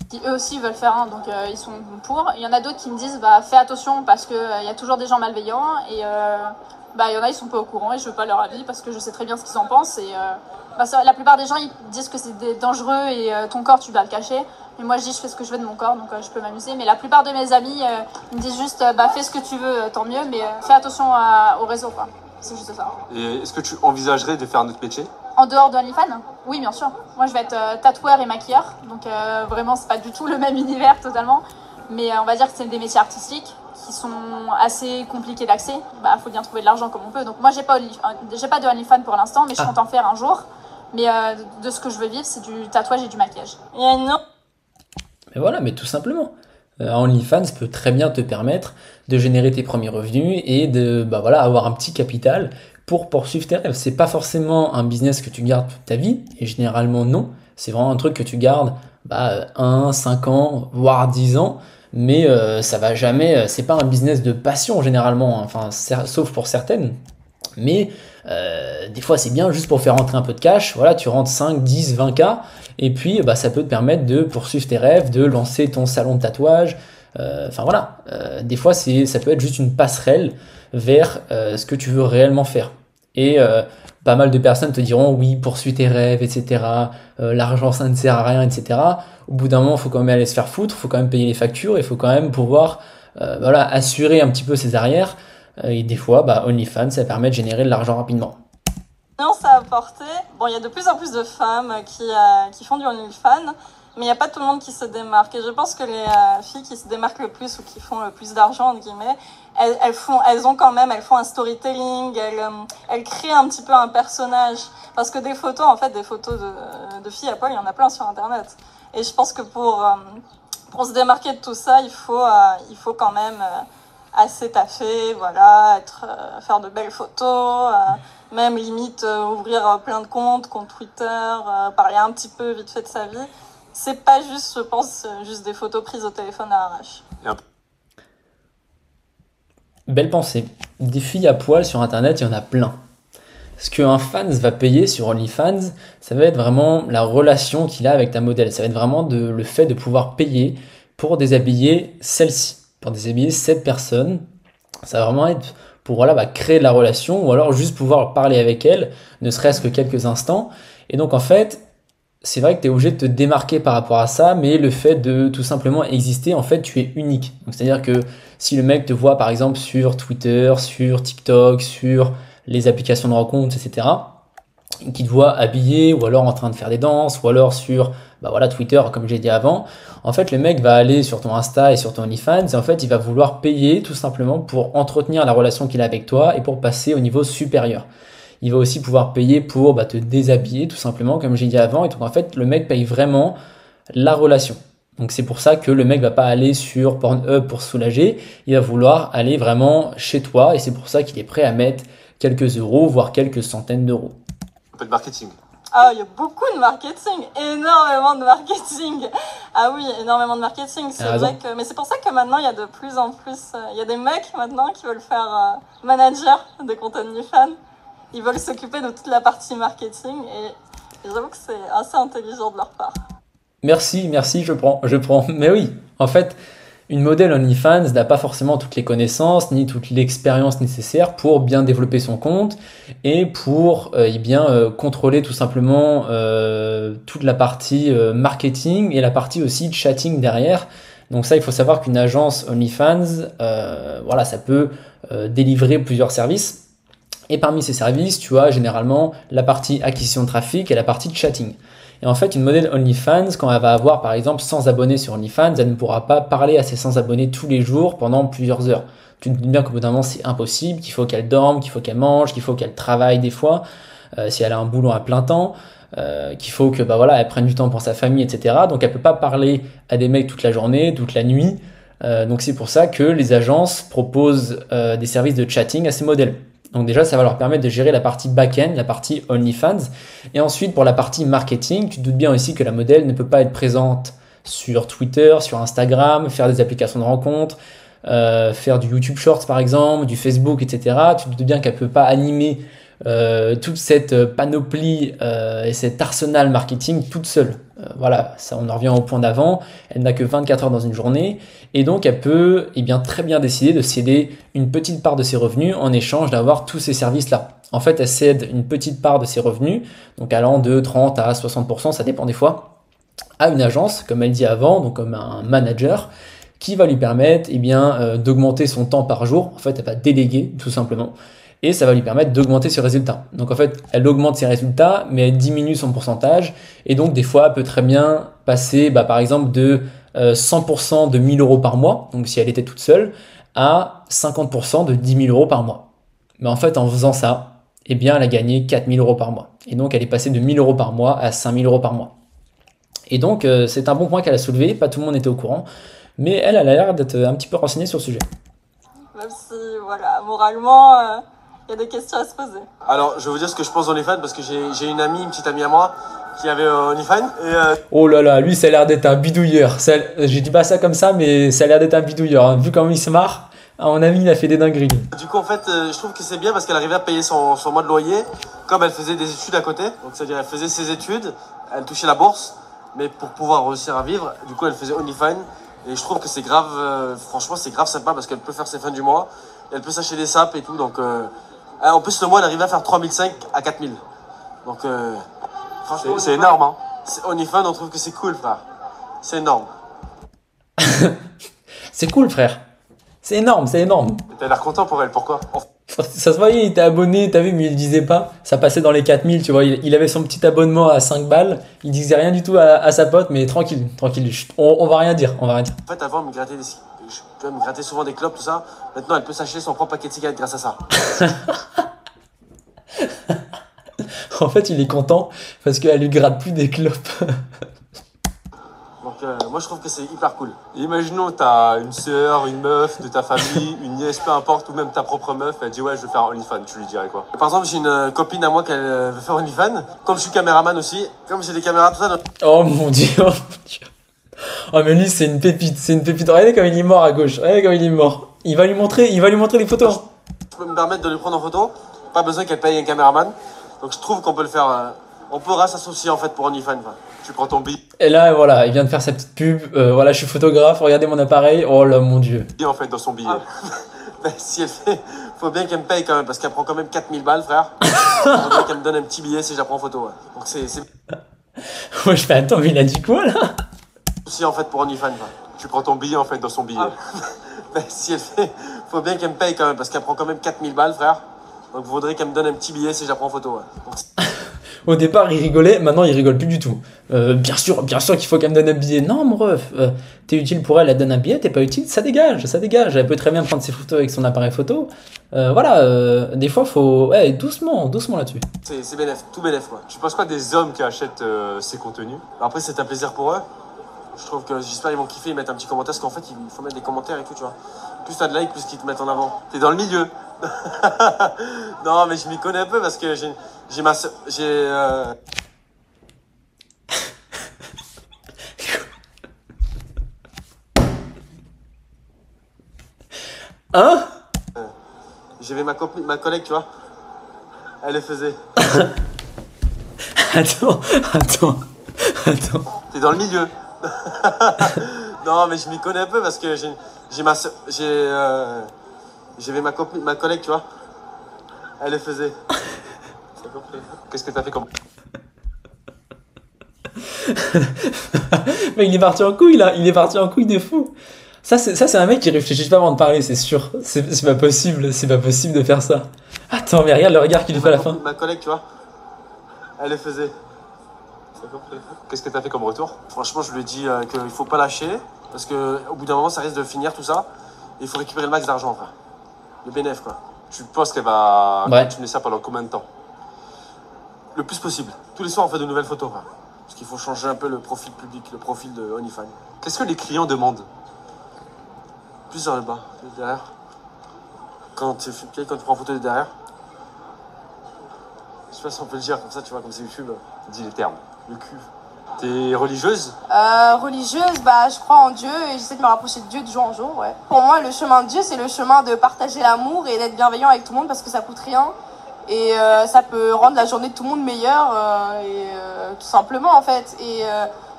qui eux aussi veulent faire un, donc ils sont pour. Il y en a d'autres qui me disent fais attention parce qu'il y a toujours des gens malveillants et il y en a ils sont pas au courant et je veux pas leur avis parce que je sais très bien ce qu'ils en pensent et la plupart des gens ils disent que c'est dangereux et ton corps tu dois le cacher. Mais moi je dis je fais ce que je veux de mon corps donc je peux m'amuser. Mais la plupart de mes amis ils me disent juste fais ce que tu veux tant mieux mais fais attention au réseau quoi. C'est juste ça. Et est-ce que tu envisagerais de faire un autre métier? En dehors de OnlyFans? Oui, bien sûr. Moi, je vais être tatoueur et maquilleur. Donc, vraiment, c'est pas du tout le même univers totalement. Mais on va dire que c'est des métiers artistiques qui sont assez compliqués d'accès. Faut bien trouver de l'argent comme on peut. Donc, moi, j'ai pas de OnlyFans pour l'instant, mais je compte en faire un jour. Mais de ce que je veux vivre, c'est du tatouage et du maquillage. Il y a une... Mais voilà, mais tout simplement. OnlyFans peut très bien te permettre de générer tes premiers revenus et de avoir un petit capital pour poursuivre tes rêves. C'est pas forcément un business que tu gardes toute ta vie, et généralement non. C'est vraiment un truc que tu gardes 1, 5 ans, voire 10 ans, mais ça va jamais. C'est pas un business de passion généralement, enfin, sauf pour certaines. Mais des fois c'est bien juste pour faire rentrer un peu de cash. Voilà, tu rentres 5, 10, 20K et puis ça peut te permettre de poursuivre tes rêves, de lancer ton salon de tatouage. Des fois ça peut être juste une passerelle vers ce que tu veux réellement faire. Et pas mal de personnes te diront oui, poursuis tes rêves, etc. L'argent ça ne sert à rien, etc. Au bout d'un moment, il faut quand même aller se faire foutre, il faut quand même payer les factures, il faut quand même pouvoir assurer un petit peu ses arrières. Et des fois, OnlyFans, ça permet de générer de l'argent rapidement. Ça a apporté. Bon, il y a de plus en plus de femmes qui font du OnlyFans, mais il n'y a pas tout le monde qui se démarque. Et je pense que les filles qui se démarquent le plus ou qui font le plus d'argent, entre guillemets, elles font un storytelling, elles créent un petit peu un personnage. Parce que des photos de filles à poil, il y en a plein sur Internet. Et je pense que pour se démarquer de tout ça, il faut quand même assez taffé, faire de belles photos, même limite ouvrir plein de comptes Twitter, parler un petit peu vite fait de sa vie. C'est pas juste, je pense, juste des photos prises au téléphone à l'arrache. Belle pensée. Des filles à poil sur Internet, il y en a plein. Ce qu'un fan va payer sur OnlyFans, ça va être vraiment la relation qu'il a avec ta modèle. Ça va être vraiment le fait de pouvoir payer pour déshabiller celle-ci, pour déshabiller cette personne. Ça va vraiment être pour créer de la relation ou alors juste pouvoir parler avec elle, ne serait-ce que quelques instants. Et donc en fait, c'est vrai que tu es obligé de te démarquer par rapport à ça, mais le fait de tout simplement exister, en fait, tu es unique. Donc, c'est-à-dire que si le mec te voit par exemple sur Twitter, sur TikTok, sur les applications de rencontres, etc., qui te voit habillé ou alors en train de faire des danses ou alors sur Twitter comme j'ai dit avant, en fait le mec va aller sur ton Insta et sur ton OnlyFans et en fait il va vouloir payer tout simplement pour entretenir la relation qu'il a avec toi et pour passer au niveau supérieur. Il va aussi pouvoir payer pour te déshabiller tout simplement comme j'ai dit avant, et donc en fait le mec paye vraiment la relation. Donc c'est pour ça que le mec va pas aller sur Pornhub pour se soulager, il va vouloir aller vraiment chez toi et c'est pour ça qu'il est prêt à mettre quelques euros voire quelques centaines d'euros. Un peu de marketing. Ah, il y a beaucoup de marketing, énormément de marketing. Ah oui, énormément de marketing. C'est vrai que, mais c'est pour ça que maintenant il y a de plus en plus, il y a des mecs maintenant qui veulent faire manager de compte OnlyFans. Ils veulent s'occuper de toute la partie marketing et j'avoue que c'est assez intelligent de leur part. Merci, je prends. Mais oui, en fait, une modèle OnlyFans n'a pas forcément toutes les connaissances ni toute l'expérience nécessaire pour bien développer son compte et pour contrôler tout simplement toute la partie marketing et la partie aussi chatting derrière. Donc ça, il faut savoir qu'une agence OnlyFans, ça peut délivrer plusieurs services. Et parmi ces services, tu as généralement la partie acquisition de trafic et la partie chatting. Et en fait, une modèle OnlyFans, quand elle va avoir par exemple 100 abonnés sur OnlyFans, elle ne pourra pas parler à ses 100 abonnés tous les jours pendant plusieurs heures. Tu te dis bien qu'au bout d'un moment, c'est impossible, qu'il faut qu'elle dorme, qu'il faut qu'elle mange, qu'il faut qu'elle travaille des fois, si elle a un boulot à plein temps, qu'il faut que elle prenne du temps pour sa famille, etc. Donc elle peut pas parler à des mecs toute la journée, toute la nuit. Donc c'est pour ça que les agences proposent des services de chatting à ces modèles. Donc déjà, ça va leur permettre de gérer la partie back-end, la partie OnlyFans. Et ensuite, pour la partie marketing, tu te doutes bien aussi que la modèle ne peut pas être présente sur Twitter, sur Instagram, faire des applications de rencontres, faire du YouTube Shorts par exemple, du Facebook, etc. Tu te doutes bien qu'elle ne peut pas animer toute cette panoplie et cet arsenal marketing toute seule. Ça, on en revient au point d'avant. Elle n'a que 24 heures dans une journée et donc elle peut très bien décider de céder une petite part de ses revenus en échange d'avoir tous ces services-là. En fait, elle cède une petite part de ses revenus, donc allant de 30 à 60%, ça dépend des fois, à une agence, comme elle dit avant, donc comme un manager, qui va lui permettre d'augmenter son temps par jour. En fait, elle va déléguer tout simplement. Et ça va lui permettre d'augmenter ses résultats. Donc en fait, elle augmente ses résultats, mais elle diminue son pourcentage. Et donc des fois, elle peut très bien passer, par exemple, de 100% de 1 000 € par mois, donc si elle était toute seule, à 50% de 10 000 € par mois. Mais en fait, en faisant ça, elle a gagné 4 000 € par mois. Et donc elle est passée de 1 000 € par mois à 5 000 € par mois. Et donc c'est un bon point qu'elle a soulevé, pas tout le monde était au courant, mais elle a l'air d'être un petit peu renseignée sur le sujet. Même si, moralement... il y a des questions à se poser. Alors, je vais vous dire ce que je pense d'OnlyFans parce que j'ai une petite amie à moi qui avait OnlyFans. Oh là là, lui, ça a l'air d'être un bidouilleur. Je dis pas ça comme ça, mais ça a l'air d'être un bidouilleur. Hein. Vu comment il se marre, à mon avis, il a fait des dingueries. Du coup, en fait, je trouve que c'est bien parce qu'elle arrivait à payer son mois de loyer comme elle faisait des études à côté. Donc, c'est-à-dire, elle faisait ses études, elle touchait la bourse, mais pour pouvoir réussir à vivre, du coup, elle faisait OnlyFans. Et je trouve que c'est grave, franchement, c'est grave sympa parce qu'elle peut faire ses fins du mois, elle peut s'acheter des sapes et tout. Donc, en plus, le mois, elle arrivait à faire 3005 à 4000. Donc, franchement, c'est énorme. Hein. OnlyFans, on trouve que c'est cool, frère. C'est énorme. C'est cool, frère. C'est énorme. T'as l'air content pour elle, pourquoi? Ça se voyait, il était abonné, t'as vu, mais il le disait pas. Ça passait dans les 4000, tu vois. Il avait son petit abonnement à 5 balles. Il disait rien du tout à sa pote, mais tranquille. On va rien dire. En fait, avant, je peux me gratter souvent des clopes, tout ça. Maintenant, elle peut s'acheter son propre paquet de cigarettes grâce à ça. En fait, il est content parce qu'elle lui gratte plus des clopes. Donc, moi, je trouve que c'est hyper cool. Imaginons, t'as une sœur, une meuf de ta famille, une nièce, peu importe, ou même ta propre meuf, elle dit ouais, je veux faire OnlyFans, tu lui dirais quoi? Par exemple, j'ai une copine à moi qui veut faire OnlyFans. Comme je suis caméraman aussi, comme j'ai des caméras, tout ça. Donc... Oh mon dieu. Oh mais lui c'est une pépite. Regardez comme il est mort à gauche. Il va lui montrer les photos. Je peux me permettre de lui prendre en photo. Pas besoin qu'elle paye un caméraman. Donc je trouve qu'on peut le faire. On pourra s'associer en fait pour OnlyFans. Tu prends ton billet. Et là voilà, il vient de faire sa petite pub. Je suis photographe. Regardez mon appareil. Oh là mon dieu. En fait dans son billet. Mais si elle fait, faut bien qu'elle me paye quand même parce qu'elle prend quand même 4000 balles, frère. Faut bien qu'elle me donne un petit billet si je la prends en photo. Ouais. Donc c'est. Moi je fais attends mais il a dit quoi là? Si en fait pour OnlyFans, tu prends ton billet en fait dans son billet. Mais si elle fait, faut bien qu'elle me paye quand même parce qu'elle prend quand même 4000 balles, frère. Donc il faudrait qu'elle me donne un petit billet si je la prends en photo. Ouais. Donc, au départ il rigolait, maintenant il rigole plus du tout. Bien sûr qu'il faut qu'elle me donne un billet. Non mon ref, t'es utile pour elle, elle donne un billet, t'es pas utile, ça dégage. Elle peut très bien prendre ses photos avec son appareil photo. Des fois faut, doucement là-dessus. C'est bénéf, tout bénéf quoi. Tu penses quoi des hommes qui achètent ces contenus? Après c'est un plaisir pour eux. Je trouve que j'espère qu'ils vont kiffer, ils mettent un petit commentaire, parce qu'en fait, il faut mettre des commentaires et tout, tu vois. Plus t'as de likes, plus qu'ils te mettent en avant. T'es dans le milieu. Non, mais je m'y connais un peu parce que j'ai ma soeur, Hein? J'avais ma collègue, tu vois. Elle le faisait. Attends. T'es dans le milieu. Non, mais je m'y connais un peu parce que j'avais ma collègue, tu vois. Elle le faisait. T'as compris? Qu'est-ce que t'as fait comme... Mais il est parti en couille là, il est parti en couille de fou. Ça c'est un mec qui réfléchit pas avant de parler, c'est sûr. C'est pas possible de faire ça. Attends, mais regarde le regard qu'il lui fait à la fin. Ma collègue, tu vois. Elle le faisait. T'as compris? Qu'est-ce que t'as fait comme retour? Franchement, je lui ai dit qu'il faut pas lâcher parce que au bout d'un moment, ça risque de finir tout ça. Et il faut récupérer le max d'argent, frère. Le bénéf, quoi. Tu penses qu'elle va continuer ça pendant combien de temps? Le plus possible. Tous les soirs, on fait de nouvelles photos, frère. Parce qu'il faut changer un peu le profil public, le profil de OnlyFans. Qu'est-ce que les clients demandent? Plus vers le bas, plus derrière. Quand tu prends photo de derrière. Je sais pas si on peut le dire comme ça, tu vois, comme c'est YouTube. Dis les termes. Le cul. T'es religieuse? Religieuse, bah je crois en Dieu et j'essaie de me rapprocher de Dieu de jour en jour, ouais. Pour moi, le chemin de Dieu, c'est le chemin de partager l'amour et d'être bienveillant avec tout le monde parce que ça coûte rien. Et ça peut rendre la journée de tout le monde meilleure, tout simplement en fait. Et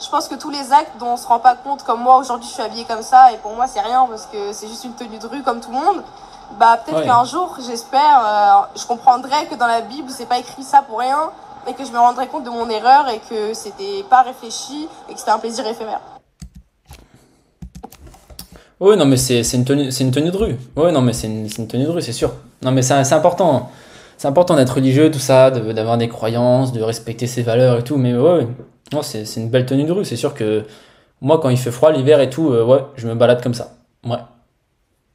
je pense que tous les actes dont on se rend pas compte, comme moi aujourd'hui je suis habillée comme ça, et pour moi c'est rien parce que c'est juste une tenue de rue comme tout le monde, bah peut-être qu'un jour, j'espère, je comprendrai que dans la Bible c'est pas écrit ça pour rien, et que je me rendrai compte de mon erreur et que c'était pas réfléchi et que c'était un plaisir éphémère. Oui, non mais c'est une tenue de rue. Oui, non mais c'est une tenue de rue, c'est sûr. Non mais c'est important. C'est important d'être religieux, tout ça, d'avoir des croyances, de respecter ses valeurs et tout, mais ouais, non, c'est une belle tenue de rue. C'est sûr que moi, quand il fait froid l'hiver et tout, ouais, je me balade comme ça. Ouais.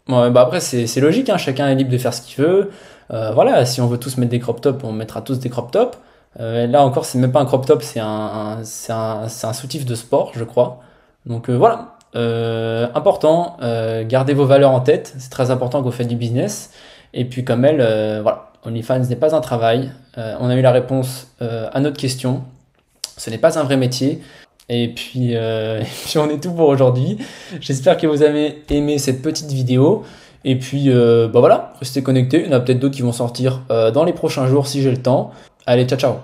Ouais, bah après, c'est logique, hein, chacun est libre de faire ce qu'il veut. Voilà, si on veut tous mettre des crop tops, on mettra tous des crop tops. Là encore, c'est même pas un crop top, c'est un soutif de sport, je crois. Donc voilà. Important, gardez vos valeurs en tête, c'est très important quand vous faites du business. Et puis comme elle, voilà, OnlyFans n'est pas un travail. On a eu la réponse à notre question. Ce n'est pas un vrai métier. Et puis, on est tout pour aujourd'hui. J'espère que vous avez aimé cette petite vidéo. Et puis bah voilà, restez connectés. Il y en a peut-être d'autres qui vont sortir dans les prochains jours si j'ai le temps. Allez, ciao ciao.